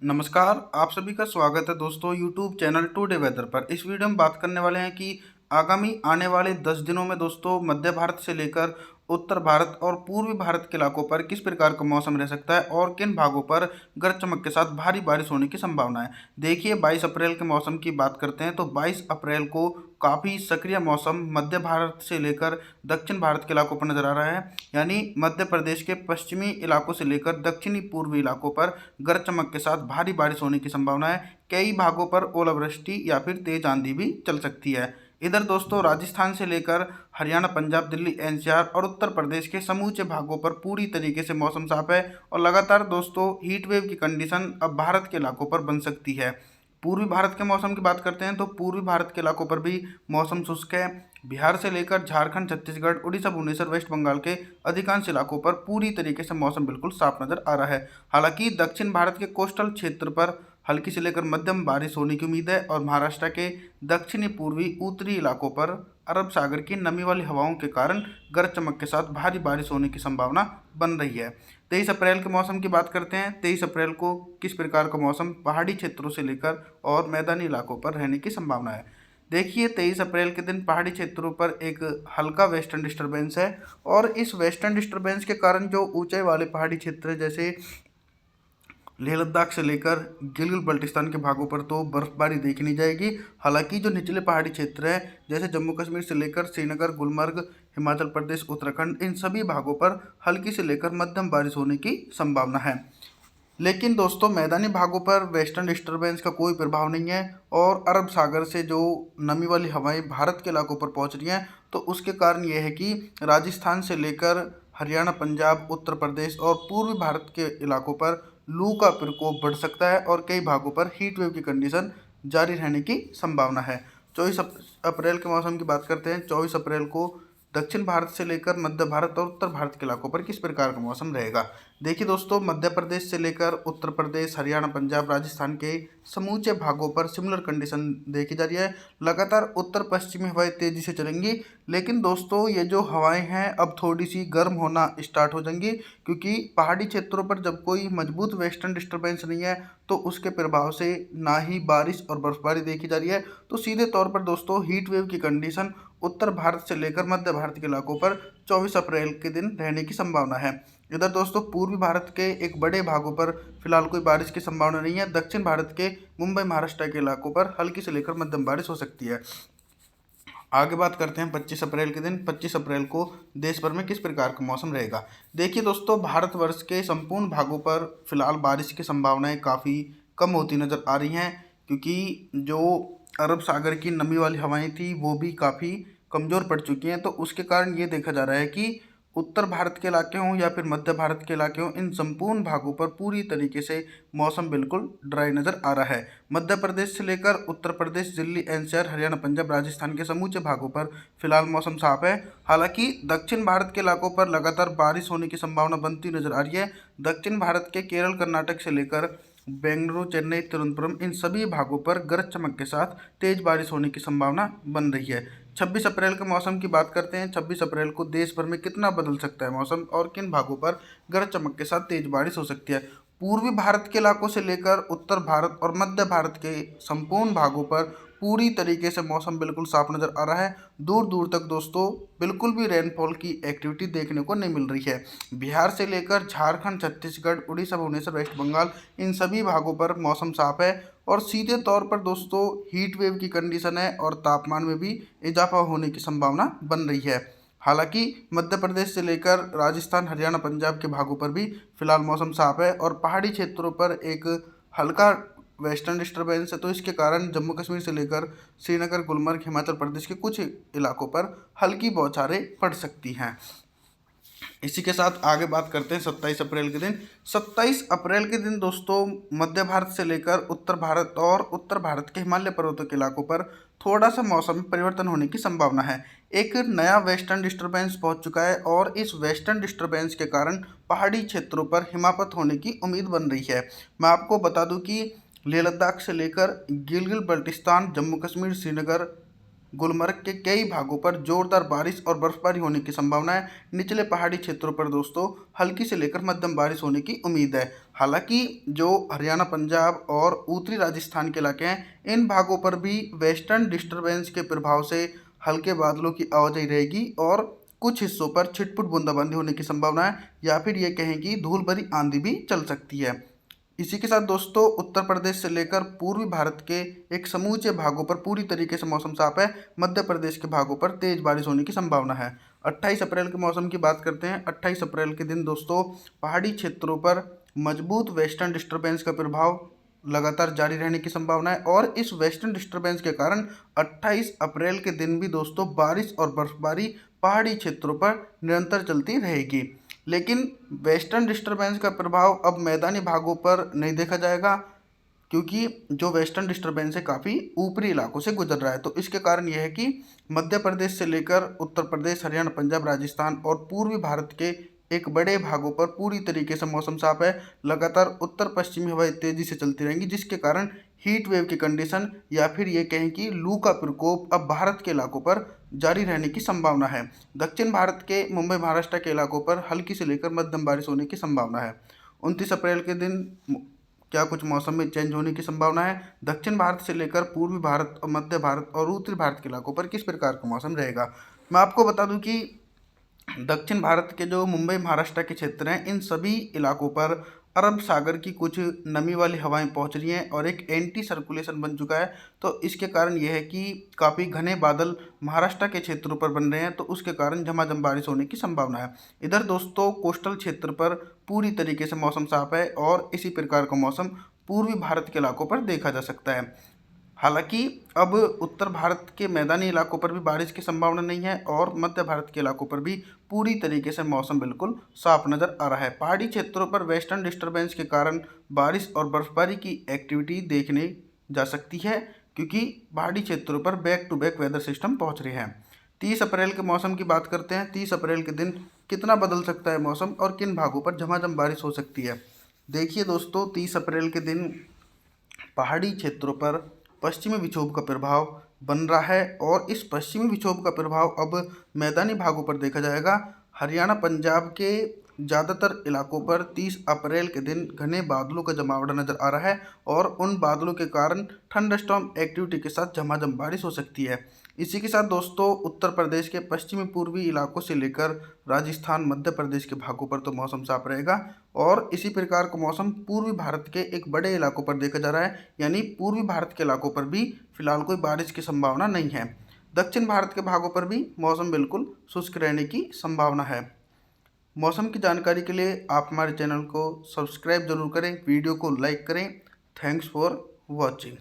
नमस्कार, आप सभी का स्वागत है दोस्तों यूट्यूब चैनल टुडे वेदर पर। इस वीडियो में बात करने वाले हैं कि आगामी आने वाले 10 दिनों में दोस्तों मध्य भारत से लेकर उत्तर भारत और पूर्वी भारत के इलाकों पर किस प्रकार का मौसम रह सकता है और किन भागों पर गरज चमक के साथ भारी बारिश होने की संभावना है। देखिए 22 अप्रैल के मौसम की बात करते हैं तो 22 अप्रैल को काफ़ी सक्रिय मौसम मध्य भारत से लेकर दक्षिण भारत के इलाकों पर नजर आ रहा है। यानी मध्य प्रदेश के पश्चिमी इलाकों से लेकर दक्षिणी पूर्वी इलाकों पर गरज चमक के साथ भारी बारिश होने की संभावना है। कई भागों पर ओलावृष्टि या फिर तेज आंधी भी चल सकती है। इधर दोस्तों राजस्थान से लेकर हरियाणा, पंजाब, दिल्ली, एनसीआर और उत्तर प्रदेश के समूचे भागों पर पूरी तरीके से मौसम साफ है और लगातार दोस्तों हीट वेव की कंडीशन अब भारत के इलाकों पर बन सकती है। पूर्वी भारत के मौसम की बात करते हैं तो पूर्वी भारत के इलाकों पर भी मौसम शुष्क है। बिहार से लेकर झारखंड, छत्तीसगढ़, उड़ीसा, भुवनेश्वर, वेस्ट बंगाल के अधिकांश इलाकों पर पूरी तरीके से मौसम बिल्कुल साफ नजर आ रहा है। हालांकि दक्षिण भारत के कोस्टल क्षेत्र पर हल्की से लेकर मध्यम बारिश होने की उम्मीद है और महाराष्ट्र के दक्षिणी पूर्वी उत्तरी इलाकों पर अरब सागर की नमी वाली हवाओं के कारण गरज चमक के साथ भारी बारिश होने की संभावना बन रही है। 23 अप्रैल के मौसम की बात करते हैं। 23 अप्रैल को किस प्रकार का मौसम पहाड़ी क्षेत्रों से लेकर और मैदानी इलाकों पर रहने की संभावना है। देखिए 23 अप्रैल के दिन पहाड़ी क्षेत्रों पर एक हल्का वेस्टर्न डिस्टर्बेंस है और इस वेस्टर्न डिस्टर्बेंस के कारण जो ऊंचाई वाले पहाड़ी क्षेत्र जैसे लेह लद्दाख से लेकर गिलगित बल्टिस्तान के भागों पर तो बर्फबारी देखी नहीं जाएगी। हालांकि जो निचले पहाड़ी क्षेत्र है जैसे जम्मू कश्मीर से लेकर श्रीनगर, गुलमर्ग, हिमाचल प्रदेश, उत्तराखंड, इन सभी भागों पर हल्की से लेकर मध्यम बारिश होने की संभावना है। लेकिन दोस्तों मैदानी भागों पर वेस्टर्न डिस्टर्बेंस का कोई प्रभाव नहीं है और अरब सागर से जो नमी वाली हवाएं भारत के इलाकों पर पहुंच रही हैं तो उसके कारण ये है कि राजस्थान से लेकर हरियाणा, पंजाब, उत्तर प्रदेश और पूर्वी भारत के इलाकों पर लू का प्रकोप बढ़ सकता है और कई भागों पर हीट वेव की कंडीशन जारी रहने की संभावना है। 24 अप्रैल के मौसम की बात करते हैं। 24 अप्रैल को दक्षिण भारत से लेकर मध्य भारत और उत्तर भारत के इलाकों पर किस प्रकार का मौसम रहेगा। देखिए दोस्तों मध्य प्रदेश से लेकर उत्तर प्रदेश, हरियाणा, पंजाब, राजस्थान के समूचे भागों पर सिमिलर कंडीशन देखी जा रही है। लगातार उत्तर पश्चिमी हवाएं तेजी से चलेंगी, लेकिन दोस्तों ये जो हवाएं हैं अब थोड़ी सी गर्म होना स्टार्ट हो जाएंगी क्योंकि पहाड़ी क्षेत्रों पर जब कोई मजबूत वेस्टर्न डिस्टर्बेंस नहीं है तो उसके प्रभाव से ना ही बारिश और बर्फबारी देखी जा रही है। तो सीधे तौर पर दोस्तों हीट वेव की कंडीशन उत्तर भारत से लेकर मध्य भारत के इलाकों पर 24 अप्रैल के दिन रहने की संभावना है। इधर दोस्तों पूर्वी भारत के एक बड़े भागों पर फिलहाल कोई बारिश की संभावना नहीं है। दक्षिण भारत के मुंबई, महाराष्ट्र के इलाकों पर हल्की से लेकर मध्यम बारिश हो सकती है। आगे बात करते हैं 25 अप्रैल के दिन। 25 अप्रैल को देश भर में किस प्रकार का मौसम रहेगा। देखिए दोस्तों भारतवर्ष के संपूर्ण भागों पर फिलहाल बारिश की संभावनाएं काफ़ी कम होती नज़र आ रही हैं क्योंकि जो अरब सागर की नमी वाली हवाएं थी वो भी काफ़ी कमज़ोर पड़ चुकी हैं। तो उसके कारण ये देखा जा रहा है कि उत्तर भारत के इलाके हों या फिर मध्य भारत के इलाके हों, इन संपूर्ण भागों पर पूरी तरीके से मौसम बिल्कुल ड्राई नज़र आ रहा है। मध्य प्रदेश से लेकर उत्तर प्रदेश, दिल्ली, एनसीआर, हरियाणा, पंजाब, राजस्थान के समूचे भागों पर फिलहाल मौसम साफ है। हालांकि दक्षिण भारत के इलाकों पर लगातार बारिश होने की संभावना बनती नजर आ रही है। दक्षिण भारत के केरल, कर्नाटक से लेकर बेंगलुरु, चेन्नई, तिरुवनंतपुरम, इन सभी भागों पर गरज चमक के साथ तेज बारिश होने की संभावना बन रही है। 26 अप्रैल के मौसम की बात करते हैं। 26 अप्रैल को देश भर में कितना बदल सकता है मौसम और किन भागों पर गरज चमक के साथ तेज बारिश हो सकती है। पूर्वी भारत के इलाकों से लेकर उत्तर भारत और मध्य भारत के संपूर्ण भागों पर पूरी तरीके से मौसम बिल्कुल साफ नज़र आ रहा है। दूर दूर तक दोस्तों बिल्कुल भी रेनफॉल की एक्टिविटी देखने को नहीं मिल रही है। बिहार से लेकर झारखंड, छत्तीसगढ़, उड़ीसा, भुवनेश्वर, वेस्ट बंगाल, इन सभी भागों पर मौसम साफ है और सीधे तौर पर दोस्तों हीट वेव की कंडीशन है और तापमान में भी इजाफा होने की संभावना बन रही है। हालांकि मध्य प्रदेश से लेकर राजस्थान, हरियाणा, पंजाब के भागों पर भी फिलहाल मौसम साफ है और पहाड़ी क्षेत्रों पर एक हल्का वेस्टर्न डिस्टर्बेंस है। तो इसके कारण जम्मू कश्मीर से लेकर श्रीनगर, गुलमर्ग, हिमाचल प्रदेश के कुछ इलाकों पर हल्की बौछारें पड़ सकती हैं। इसी के साथ आगे बात करते हैं 27 अप्रैल के दिन। 27 अप्रैल के दिन दोस्तों मध्य भारत से लेकर उत्तर भारत और उत्तर भारत के हिमालय पर्वतों के इलाकों पर थोड़ा सा मौसम में परिवर्तन होने की संभावना है। एक नया वेस्टर्न डिस्टर्बेंस पहुंच चुका है और इस वेस्टर्न डिस्टर्बेंस के कारण पहाड़ी क्षेत्रों पर हिमपात होने की उम्मीद बन रही है। मैं आपको बता दूं कि लेह लद्दाख से लेकर गिलगित बल्टिस्तान, जम्मू कश्मीर, श्रीनगर, गुलमर्ग के कई भागों पर जोरदार बारिश और बर्फबारी होने की संभावना है। निचले पहाड़ी क्षेत्रों पर दोस्तों हल्की से लेकर मध्यम बारिश होने की उम्मीद है। हालांकि जो हरियाणा, पंजाब और उत्तरी राजस्थान के इलाके हैं, इन भागों पर भी वेस्टर्न डिस्टर्बेंस के प्रभाव से हल्के बादलों की आवाजाही रहेगी और कुछ हिस्सों पर छिटपुट बूंदाबांदी होने की संभावना है, या फिर ये कहें कि धूल भरी आंधी भी चल सकती है। इसी के साथ दोस्तों उत्तर प्रदेश से लेकर पूर्वी भारत के एक समूचे भागों पर पूरी तरीके से मौसम साफ है। मध्य प्रदेश के भागों पर तेज बारिश होने की संभावना है। 28 अप्रैल के मौसम की बात करते हैं। 28 अप्रैल के दिन दोस्तों पहाड़ी क्षेत्रों पर मजबूत वेस्टर्न डिस्टर्बेंस का प्रभाव लगातार जारी रहने की संभावना है और इस वेस्टर्न डिस्टर्बेंस के कारण 28 अप्रैल के दिन भी दोस्तों बारिश और बर्फबारी पहाड़ी क्षेत्रों पर निरंतर चलती रहेगी। लेकिन वेस्टर्न डिस्टर्बेंस का प्रभाव अब मैदानी भागों पर नहीं देखा जाएगा, क्योंकि जो वेस्टर्न डिस्टर्बेंस है काफ़ी ऊपरी इलाकों से गुजर रहा है। तो इसके कारण यह है कि मध्य प्रदेश से लेकर उत्तर प्रदेश, हरियाणा, पंजाब, राजस्थान और पूर्वी भारत के एक बड़े भागों पर पूरी तरीके से मौसम साफ है। लगातार उत्तर पश्चिमी हवाएं तेजी से चलती रहेंगी, जिसके कारण हीट वेव की कंडीशन या फिर ये कहें कि लू का प्रकोप अब भारत के इलाकों पर जारी रहने की संभावना है। दक्षिण भारत के मुंबई, महाराष्ट्र के इलाकों पर हल्की से लेकर मध्यम बारिश होने की संभावना है। 29 अप्रैल के दिन क्या कुछ मौसम में चेंज होने की संभावना है। दक्षिण भारत से लेकर पूर्वी भारत और मध्य भारत और उत्तरी भारत के इलाकों पर किस प्रकार का मौसम रहेगा। मैं आपको बता दूं कि दक्षिण भारत के जो मुंबई, महाराष्ट्र के क्षेत्र हैं, इन सभी इलाकों पर अरब सागर की कुछ नमी वाली हवाएं पहुंच रही हैं और एक एंटी सर्कुलेशन बन चुका है। तो इसके कारण यह है कि काफ़ी घने बादल महाराष्ट्र के क्षेत्रों पर बन रहे हैं, तो उसके कारण झमाझम बारिश होने की संभावना है। इधर दोस्तों कोस्टल क्षेत्र पर पूरी तरीके से मौसम साफ है और इसी प्रकार का मौसम पूर्वी भारत के इलाकों पर देखा जा सकता है। हालांकि अब उत्तर भारत के मैदानी इलाकों पर भी बारिश की संभावना नहीं है और मध्य भारत के इलाकों पर भी पूरी तरीके से मौसम बिल्कुल साफ नज़र आ रहा है। पहाड़ी क्षेत्रों पर वेस्टर्न डिस्टर्बेंस के कारण बारिश और बर्फबारी की एक्टिविटी देखने जा सकती है, क्योंकि पहाड़ी क्षेत्रों पर back to back weather system पहुंच रहे हैं। 30 अप्रैल के मौसम की बात करते हैं। 30 अप्रैल के दिन कितना बदल सकता है मौसम और किन भागों पर झमाझम बारिश हो सकती है। देखिए दोस्तों, 30 अप्रैल के दिन पहाड़ी क्षेत्रों पर पश्चिमी विक्षोभ का प्रभाव बन रहा है और इस पश्चिमी विक्षोभ का प्रभाव अब मैदानी भागों पर देखा जाएगा। हरियाणा, पंजाब के ज़्यादातर इलाकों पर 30 अप्रैल के दिन घने बादलों का जमावड़ा नजर आ रहा है और उन बादलों के कारण थंडरस्टॉर्म एक्टिविटी के साथ झमाझम बारिश हो सकती है। इसी के साथ दोस्तों उत्तर प्रदेश के पश्चिमी पूर्वी इलाकों से लेकर राजस्थान, मध्य प्रदेश के भागों पर तो मौसम साफ रहेगा और इसी प्रकार का मौसम पूर्वी भारत के एक बड़े इलाकों पर देखा जा रहा है, यानी पूर्वी भारत के इलाकों पर भी फिलहाल कोई बारिश की संभावना नहीं है। दक्षिण भारत के भागों पर भी मौसम बिल्कुल शुष्क रहने की संभावना है। मौसम की जानकारी के लिए आप हमारे चैनल को सब्सक्राइब जरूर करें, वीडियो को लाइक करें। Thanks for watching.